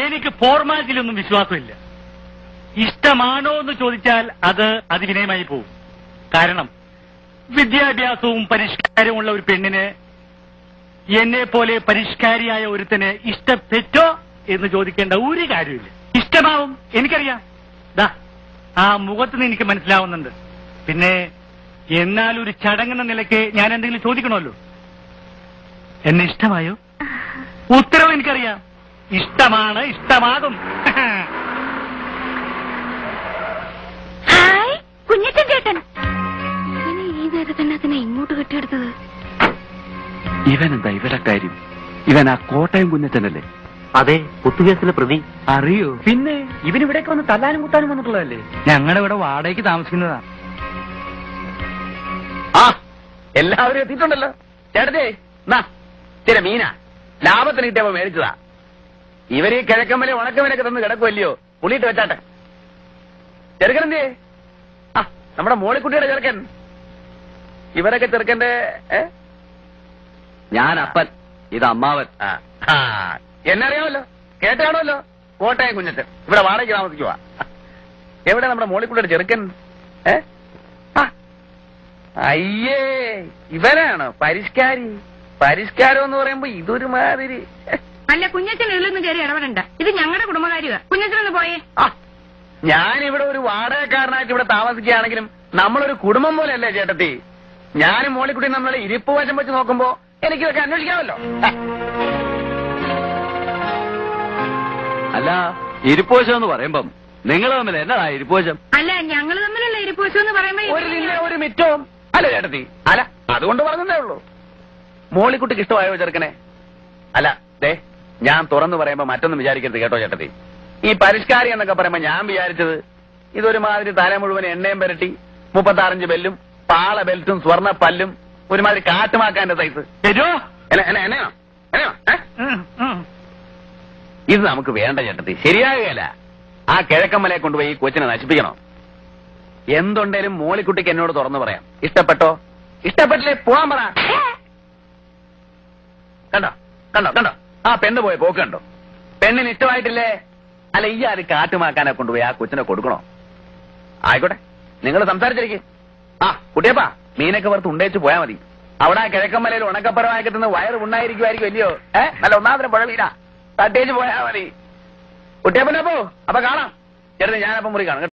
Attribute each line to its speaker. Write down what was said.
Speaker 1: എനിക്ക് ഫോർമാലിറ്റിയിലൊന്നും വിശ്വാസമില്ല. ഇഷ്ടമാണോ എന്ന് ചോദിച്ചാൽ അത് അതിവിനയമായി പോകും. കാരണം വിദ്യാഭ്യാസവും പരിഷ്കാരവും ഉള്ള ഒരു പെണ്ണിന് എന്നെ പോലെ പരിഷ്കാരിയായ ഒരുത്തന് ഇഷ്ടപ്പെട്ടോ എന്ന് ചോദിക്കേണ്ട ഒരു കാര്യമില്ല. ഇഷ്ടമാവും, എനിക്കറിയാം. ദാ ആ മുഖത്തുനിന്ന് എനിക്ക് മനസ്സിലാവുന്നുണ്ട്. പിന്നെ എന്നാൽ ഒരു ചടങ്ങെന്ന നിലയ്ക്ക് ഞാൻ എന്തെങ്കിലും ചോദിക്കണമല്ലോ. എന്നെ ഇഷ്ടമായോ? ഉത്തരവ് എനിക്കറിയാം. ഇഷ്ടമാണ്, ഇഷ്ടമാകും.
Speaker 2: ഹായ് കുഞ്ഞച്ചൻ ചേട്ടൻ. ഇവനെ ഈ നേരത്തന്നെ അതിനെ ഇങ്ങോട്ട് കെട്ടിയെടുത്തത്.
Speaker 3: ഇവനെന്താ ഇവിടെ കാര്യം? ഇവൻ ആ കോട്ടയം കുഞ്ഞച്ചനല്ലേ?
Speaker 4: അതെ, കുത്തുകേസിലെ പ്രതി.
Speaker 3: അറിയോ? പിന്നെ ഇവനിവിടേക്ക് വന്ന് തല്ലാനും കുത്താനും വന്നിട്ടുള്ളതല്ലേ?
Speaker 1: ഞങ്ങളുടെ ഇവിടെ വാടകയ്ക്ക് താമസിക്കുന്നതാ.
Speaker 3: ആ എല്ലാവരും എത്തിയിട്ടുണ്ടല്ലോ. ചേട്ടത്തെ ചില മീന ലാഭത്തിന് കിട്ടിയപ്പോ മേടിച്ചതാ. ഇവര് ഈ കിഴക്കമ്മലെ ഉണക്കമലൊക്കെ തന്ന് കിടക്കുമല്ലയോ? പുളിയിട്ട് വെച്ചാട്ടെ. ചെറുക്കനെന്തേ? ആ നമ്മുടെ മോളിക്കുട്ടിയുടെ ചെറുക്കൻ. ഇവരൊക്കെ ചെറുക്കന്റെ ഞാൻ അപ്പൻ, ഇത് അമ്മാവൻ. എന്നറിയാമല്ലോ, കേട്ടാണല്ലോ. കോട്ടയം കുഞ്ഞച്ചൻ ഇവിടെ വാടകയ്ക്ക് താമസിക്കുവാ. എവിടെ നമ്മുടെ മോളിക്കുട്ടിയുടെ ചെറുക്കൻ? അയ്യേ, ഇവരാണോ പരിഷ്കാരി? പരിഷ്കാരം എന്ന് പറയുമ്പോ ഇതൊരു മാതിരി.
Speaker 2: അല്ല, കുഞ്ഞച്ചൻ ഇതിലൊന്നും കയറി ഇടപെടണ്ട. ഇത് ഞങ്ങളുടെ കുടുംബകാര്യമാ. കുഞ്ഞച്ചനൊന്ന് പോയേ.
Speaker 3: ഞാനിവിടെ ഒരു വാടകക്കാരനായിട്ട് ഇവിടെ താമസിക്കുകയാണെങ്കിലും നമ്മളൊരു കുടുംബം പോലെയല്ലേ ചേട്ടത്തി? ഞാനും മോളിക്കുട്ടി നമ്മളെ ഇരിപ്പ് വശം വെച്ച് നോക്കുമ്പോ എനിക്കിതൊക്കെ അന്വേഷിക്കാമല്ലോ. അല്ല, ഇരിപ്പോശം എന്ന് പറയുമ്പം നിങ്ങൾ തമ്മിൽ എന്നതാ ഇരിപ്പോശം?
Speaker 2: അല്ല, ഞങ്ങൾ തമ്മിലുള്ള ഇരിപ്പോശം എന്ന് പറയുമ്പോ
Speaker 3: ഒരു നില ഒരു മിറ്റവും അല്ല ചേട്ടത്തി. അല്ല, അതുകൊണ്ട് പറഞ്ഞതേ ഉള്ളൂ. മോളിക്കുട്ടിക്ക് ഇഷ്ടമായോ ചെറുക്കനെ? അല്ല ദേ, ഞാൻ തുറന്നു പറയുമ്പോ മറ്റൊന്നും വിചാരിക്കരുത് കേട്ടോ ചേട്ടത്തി. ഈ പരിഷ്കാരി എന്നൊക്കെ പറയുമ്പോ ഞാൻ വിചാരിച്ചത് ഇതൊരുമാതിരി തല മുഴുവൻ എണ്ണയും പുരട്ടി 35 ബെല്ലും പാള ബെൽറ്റും സ്വർണ്ണ പല്ലും ഒരുമാതിരി കാട്ടുമാക്കാന്റെ സൈസ്. ഇത് നമുക്ക് വേണ്ട ചേട്ടത്തി, ശരിയാകുകയല്ല. ആ കിഴക്കമ്മലയെ കൊണ്ടുപോയി ഈ കൊച്ചിനെ നശിപ്പിക്കണോ? എന്തുണ്ടേലും മോളിക്കുട്ടിക്ക് എന്നോട് തുറന്നു പറയാം. ഇഷ്ടപ്പെട്ടോ? ഇഷ്ടപ്പെട്ടില്ലേ പോവാൻ പറ. കണ്ടോ കണ്ടോ കണ്ടോ ആ പെണ്ണ് പോയ പോക്ക് കണ്ടോ? പെണ്ണിന് ഇഷ്ടമായിട്ടില്ലേ? അല്ല, ഈ ആര് കാട്ടുമാക്കാനെ കൊണ്ടുപോയി ആ കൊച്ചിനെ കൊടുക്കണോ? ആയിക്കോട്ടെ, നിങ്ങൾ സംസാരിച്ചിരിക്കും. ആ കുട്ടിയപ്പാ, മീനൊക്കെ പുറത്ത് ഉണ്ടേച്ച് പോയാൽ മതി. അവിടെ ആ കിഴക്കമ്മലയിൽ ഉണക്കപ്പരമായി കിട്ടുന്ന വയറ് ഉണ്ടായിരിക്കുമായിരിക്കും അല്ലയോ? നല്ല ഒന്നാമതിനെ പുഴ വീടാ, തട്ടേച്ച് പോയാൽ മതി. കുട്ടിയപ്പനപ്പോ അപ്പൊ കാണാം. ചേട്ടൻ ഞാനപ്പം മുറി കാണും.